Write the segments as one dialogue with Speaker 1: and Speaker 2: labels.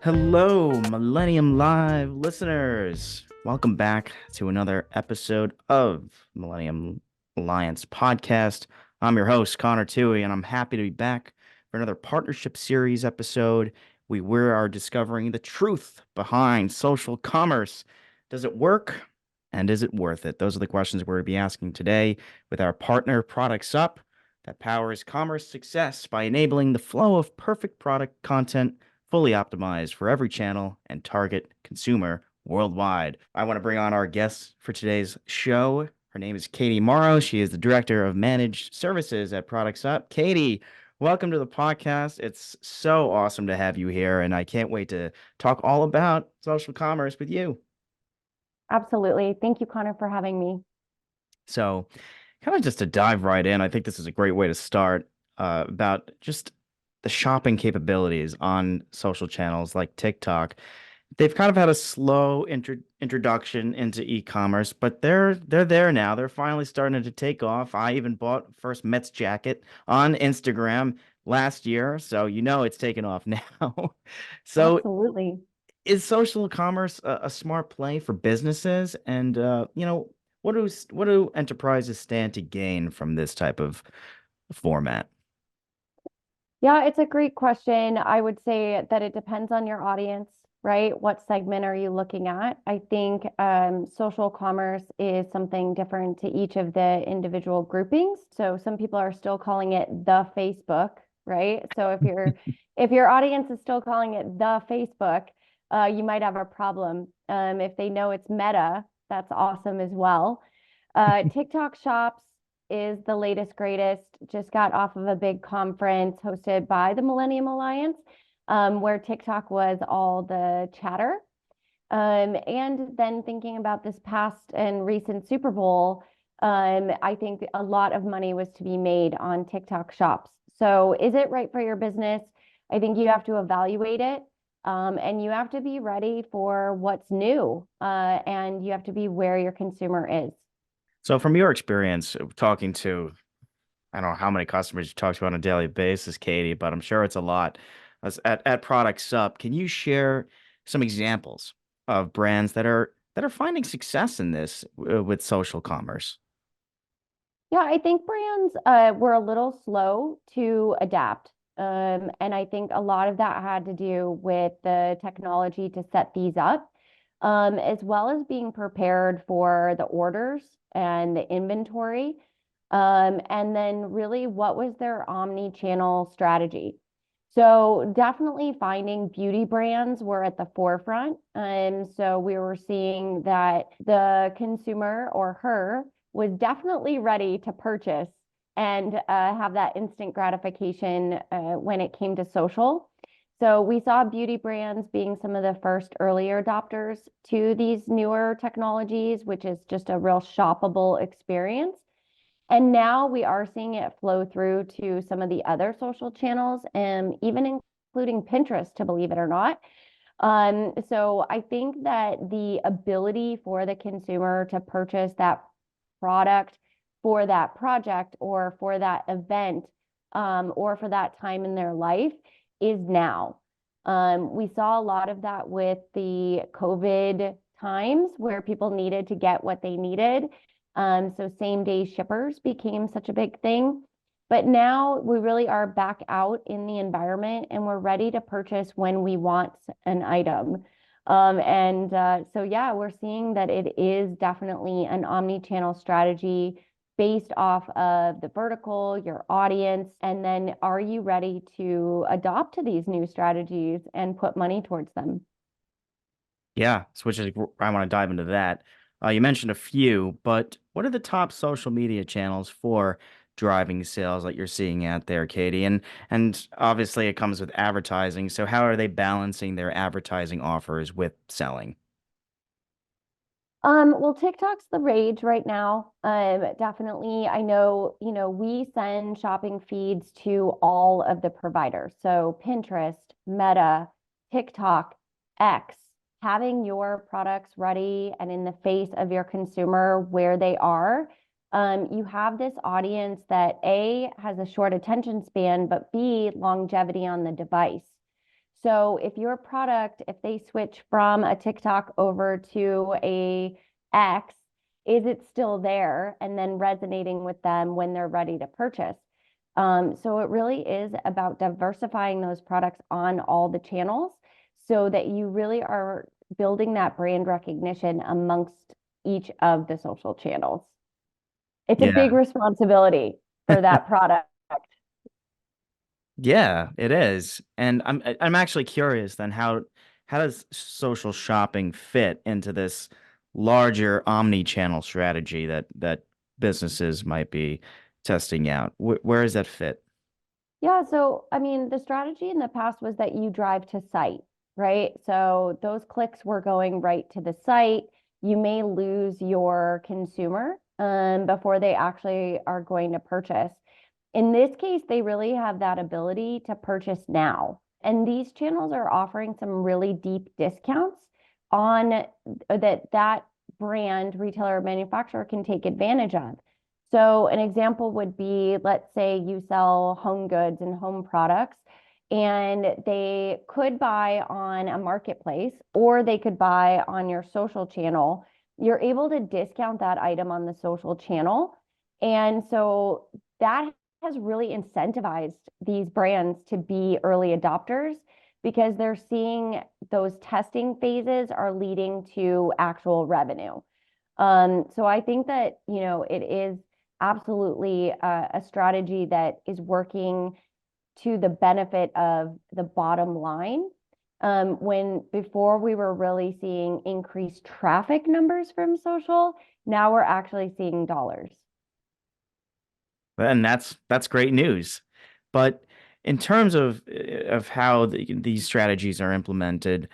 Speaker 1: Hello, Millennium Live listeners. Welcome back to another episode of Millennium Alliance podcast. I'm your host, Connor Toohey, and I'm happy to be back for another partnership series episode. We are discovering the truth behind social commerce. Does it work? And is it worth it? Those are the questions we're going to be asking today with our partner, Productsup, that powers commerce success by enabling the flow of perfect product content fully optimized for every channel and target consumer worldwide. I want to bring on our guest for today's show. Her name is Katie Morrow. She is the Director of Managed Services at Productsup. Katie, welcome to the podcast. It's so awesome to have you here, and I can't wait to talk all about social commerce with you.
Speaker 2: Absolutely. Thank you, Connor, for having me.
Speaker 1: So, kind of just to dive right in, I think this is a great way to start about just the shopping capabilities on social channels like TikTok. They've kind of had a slow introduction into e-commerce, but they're there now. They're finally starting to take off. I even bought first Mets jacket on Instagram last year, so you know it's taken off now. So
Speaker 2: Absolutely.
Speaker 1: is social commerce a smart play for businesses? And what do enterprises stand to gain from this type of format?
Speaker 2: Yeah, it's a great question. I would say that it depends on your audience, right? What segment are you looking at? I think social commerce is something different to each of the individual groupings. So some people are still calling it the Facebook, right? So if your audience is still calling it the Facebook, you might have a problem. If they know it's Meta, that's awesome as well. TikTok Shops is the latest, greatest. Just got off of a big conference hosted by the Millennium Alliance, where TikTok was all the chatter. And then thinking about this past and recent Super Bowl, I think a lot of money was to be made on TikTok Shops. So, is it right for your business? I think you have to evaluate it. And you have to be ready for what's new, and you have to be where your consumer is.
Speaker 1: So from your experience talking to, I don't know how many customers you talk to on a daily basis, Katie, but I'm sure it's a lot. At Products Up, can you share some examples of brands that are finding success in this with social commerce?
Speaker 2: Yeah, I think brands were a little slow to adapt. And I think a lot of that had to do with the technology to set these up, as well as being prepared for the orders and the inventory. And then really, what was their omni-channel strategy? So definitely finding beauty brands were at the forefront. And so we were seeing that the consumer or her was definitely ready to purchase and have that instant gratification when it came to social. So we saw beauty brands being some of the first earlier adopters to these newer technologies, which is just a real shoppable experience. And now we are seeing it flow through to some of the other social channels and even including Pinterest, to believe it or not. So I think that the ability for the consumer to purchase that product for that project or for that event, or for that time in their life is now. We saw a lot of that with the COVID times where people needed to get what they needed. So same day shippers became such a big thing. But now we really are back out in the environment and we're ready to purchase when we want an item. So, yeah, we're seeing that it is definitely an omni-channel strategy based off of the vertical, your audience, and then are you ready to adopt to these new strategies and put money towards them?
Speaker 1: Yeah, I want to dive into that. You mentioned a few, but what are the top social media channels for driving sales that you're seeing out there, Katie? And obviously it comes with advertising. So how are they balancing their advertising offers with selling?
Speaker 2: Well, TikTok's the rage right now. Definitely. I know, we send shopping feeds to all of the providers. So Pinterest, Meta, TikTok, X, having your products ready and in the face of your consumer where they are. You have this audience that A has a short attention span, but B, longevity on the device. So if your product, if they switch from a TikTok over to a X, is it still there and then resonating with them when they're ready to purchase? So it really is about diversifying those products on all the channels so that you really are building that brand recognition amongst each of the social channels. It's a big
Speaker 1: Yeah.
Speaker 2: responsibility for that product.
Speaker 1: Yeah, it is. And I'm actually curious then how does social shopping fit into this larger omni-channel strategy that businesses might be testing out? Where does that fit?
Speaker 2: Yeah, so I mean, the strategy in the past was that you drive to site, right? So those clicks were going right to the site. You may lose your consumer before they actually are going to purchase. In this case, they really have that ability to purchase now. And these channels are offering some really deep discounts on that brand, retailer, or manufacturer can take advantage of. So an example would be, let's say you sell home goods and home products, and they could buy on a marketplace or they could buy on your social channel. You're able to discount that item on the social channel. And so that has really incentivized these brands to be early adopters because they're seeing those testing phases are leading to actual revenue. So I think that, it is absolutely a strategy that is working to the benefit of the bottom line. When before we were really seeing increased traffic numbers from social, now we're actually seeing dollars.
Speaker 1: And that's great news. But in terms of how these strategies are implemented,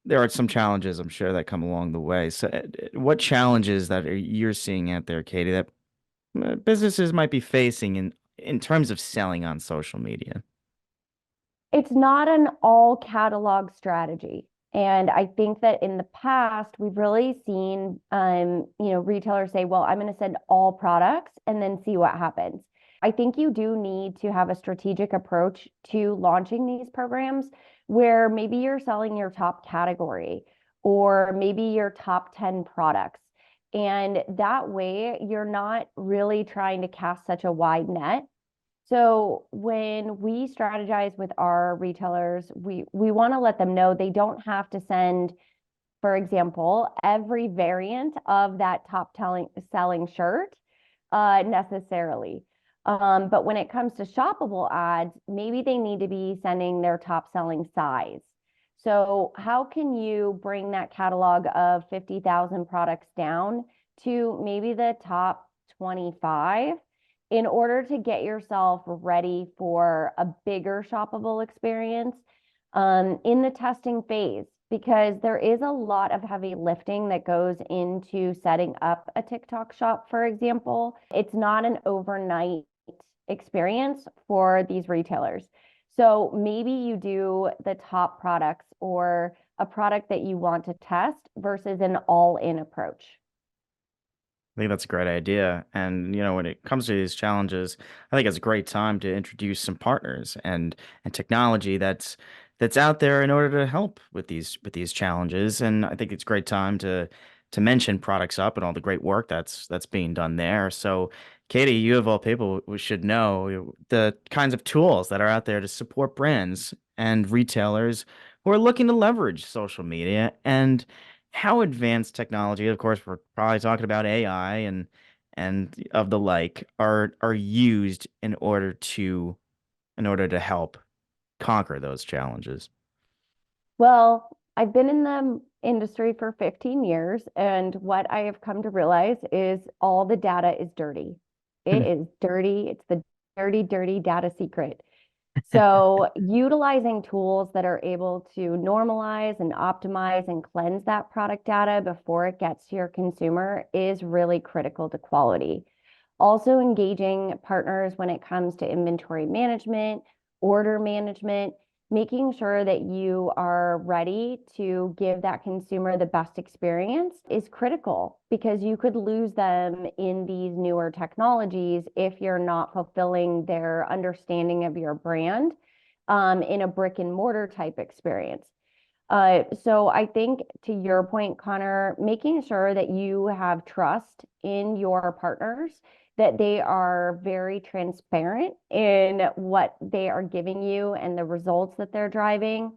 Speaker 1: there are some challenges I'm sure that come along the way. So, what challenges that you're seeing out there, Katie, that businesses might be facing in terms of selling on social media?
Speaker 2: It's not an all catalog strategy. And I think that in the past, we've really seen, retailers say, well, I'm going to send all products and then see what happens. I think you do need to have a strategic approach to launching these programs where maybe you're selling your top category or maybe your top 10 products. And that way, you're not really trying to cast such a wide net. So when we strategize with our retailers, we want to let them know they don't have to send, for example, every variant of that top selling shirt necessarily. But when it comes to shoppable ads, maybe they need to be sending their top selling size. So how can you bring that catalog of 50,000 products down to maybe the top 25 in order to get yourself ready for a bigger shoppable experience in the testing phase? Because there is a lot of heavy lifting that goes into setting up a TikTok shop, for example. It's not an overnight experience for these retailers. So maybe you do the top products or a product that you want to test versus an all-in approach.
Speaker 1: I think that's a great idea. And when it comes to these challenges, I think it's a great time to introduce some partners and technology that's out there in order to help with these challenges. And I think it's a great time to mention Productsup and all the great work that's being done there. So, Katie, you of all people we should know the kinds of tools that are out there to support brands and retailers who are looking to leverage social media and how advanced technology, of course, we're probably talking about AI and of the like, are used in order to help conquer those challenges.
Speaker 2: Well, I've been in the industry for 15 years, and what I have come to realize is all the data is dirty. It is dirty. It's the dirty, dirty data secret. So, utilizing tools that are able to normalize and optimize and cleanse that product data before it gets to your consumer is really critical to quality. Also, engaging partners when it comes to inventory management, order management, making sure that you are ready to give that consumer the best experience is critical because you could lose them in these newer technologies if you're not fulfilling their understanding of your brand. in a brick and mortar type experience. So I think to your point, Connor, making sure that you have trust in your partners, that they are very transparent in what they are giving you and the results that they're driving.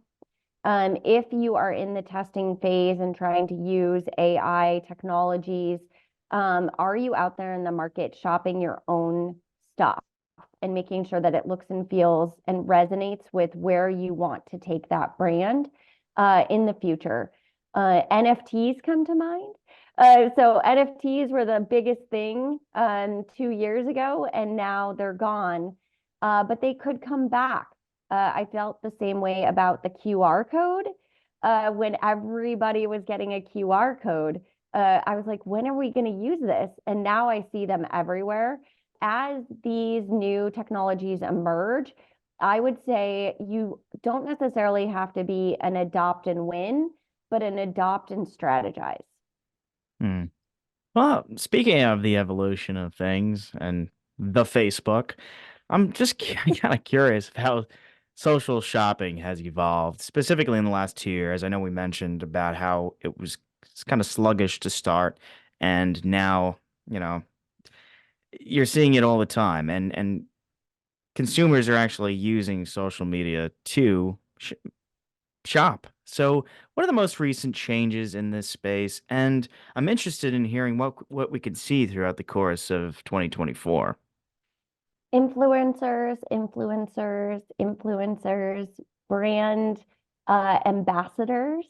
Speaker 2: If you are in the testing phase and trying to use AI technologies, are you out there in the market shopping your own stuff and making sure that it looks and feels and resonates with where you want to take that brand in the future? NFTs come to mind. So NFTs were the biggest thing 2 years ago, and now they're gone. But they could come back. I felt the same way about the QR code. When everybody was getting a QR code, I was like, when are we going to use this? And now I see them everywhere. As these new technologies emerge, I would say you don't necessarily have to be an adopt and win, but an adopt and strategize.
Speaker 1: Hmm. Well, speaking of the evolution of things and the Facebook, I'm just kind of curious of how social shopping has evolved, specifically in the last 2 years. I know we mentioned about how it was kind of sluggish to start, and now, you know, you're seeing it all the time, and consumers are actually using social media to shop. So, what are the most recent changes in this space? And I'm interested in hearing what we could see throughout the course of 2024.
Speaker 2: Influencers, influencers, influencers, brand ambassadors.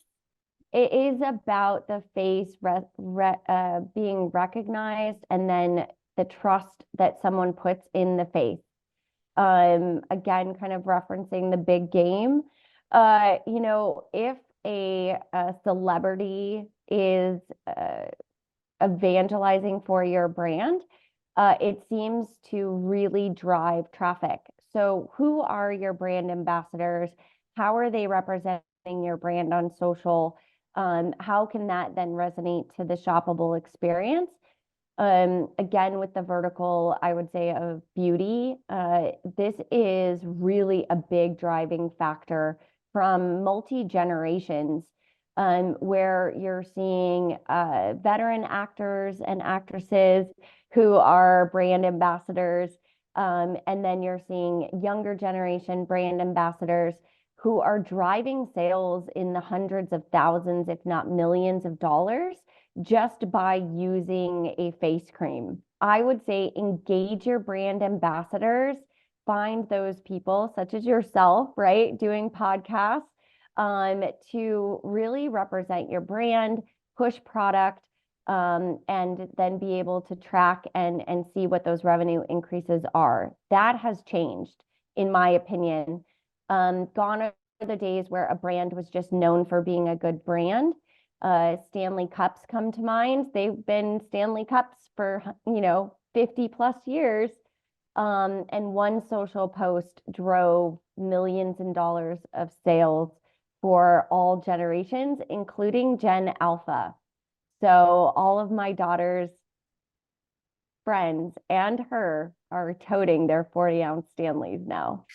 Speaker 2: It is about the face being recognized and then the trust that someone puts in the face. Again, kind of referencing the big game. If a celebrity is evangelizing for your brand, it seems to really drive traffic. So, who are your brand ambassadors? How are they representing your brand on social? How can that then resonate to the shoppable experience? Again, with the vertical, I would say of beauty, this is really a big driving factor from multi generations, where you're seeing veteran actors and actresses who are brand ambassadors, and then you're seeing younger generation brand ambassadors who are driving sales in the hundreds of thousands, if not millions of dollars just by using a face cream. I would say engage your brand ambassadors, find those people such as yourself, right, doing podcasts, to really represent your brand, push product, and then be able to track and see what those revenue increases are. That has changed, in my opinion. Gone are the days where a brand was just known for being a good brand. Stanley Cups come to mind. They've been Stanley Cups for, 50 plus years. And one social post drove millions in dollars of sales for all generations, including Gen Alpha. So all of my daughter's friends and her are toting their 40-ounce Stanleys now.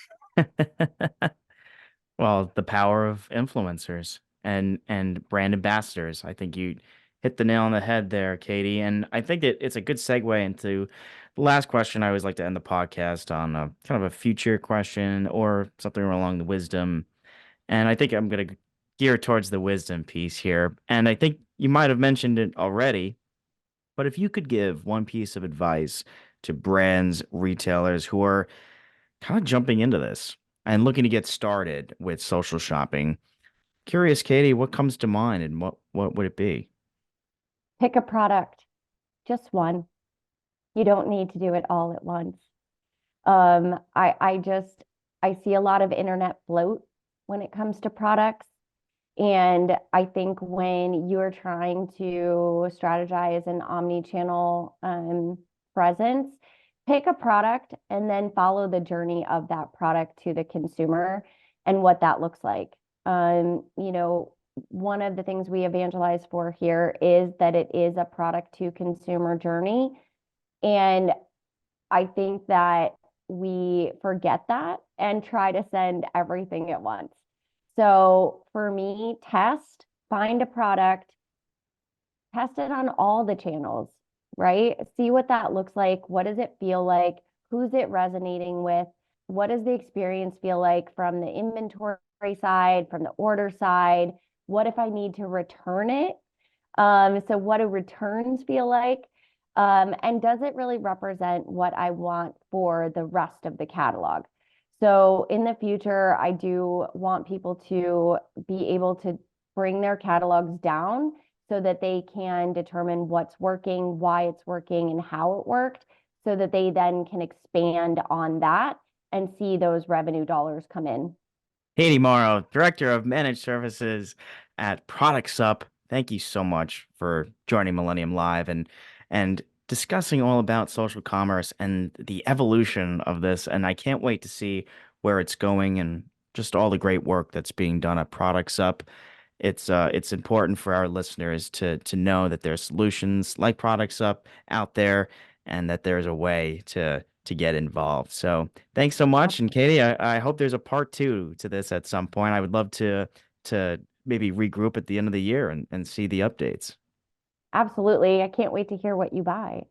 Speaker 1: Well, the power of influencers and brand ambassadors. I think you hit the nail on the head there, Katie. And I think that it's a good segue into the last question. I always like to end the podcast on a kind of a future question or something along the wisdom. And I think I'm going to gear towards the wisdom piece here. And I think you might have mentioned it already, but if you could give one piece of advice to brands, retailers who are kind of jumping into this and looking to get started with social shopping. Curious, Katie, what comes to mind and what would it be?
Speaker 2: Pick a product, just one. You don't need to do it all at once. I see a lot of internet bloat when it comes to products. And I think when you're trying to strategize an omni-channel presence, pick a product and then follow the journey of that product to the consumer and what that looks like. One of the things we evangelize for here is that it is a product to consumer journey. And I think that we forget that and try to send everything at once. So for me, test, find a product, test it on all the channels, right? See what that looks like. What does it feel like? Who's it resonating with? What does the experience feel like from the inventory side, from the order side? What if I need to return it? So what do returns feel like? And does it really represent what I want for the rest of the catalog? So in the future, I do want people to be able to bring their catalogs down so that they can determine what's working, why it's working, and how it worked, so that they then can expand on that and see those revenue dollars come in.
Speaker 1: Katie Morrow, Director of Managed Services at Productsup. Thank you so much for joining Millennium Live and discussing all about social commerce and the evolution of this. And I can't wait to see where it's going and just all the great work that's being done at Productsup. It's important for our listeners to know that there's solutions like Productsup out there and that there's a way to get involved. So thanks so much. And Katie, I hope there's a part two to this at some point. I would love to maybe regroup at the end of the year and see the updates.
Speaker 2: Absolutely. I can't wait to hear what you buy.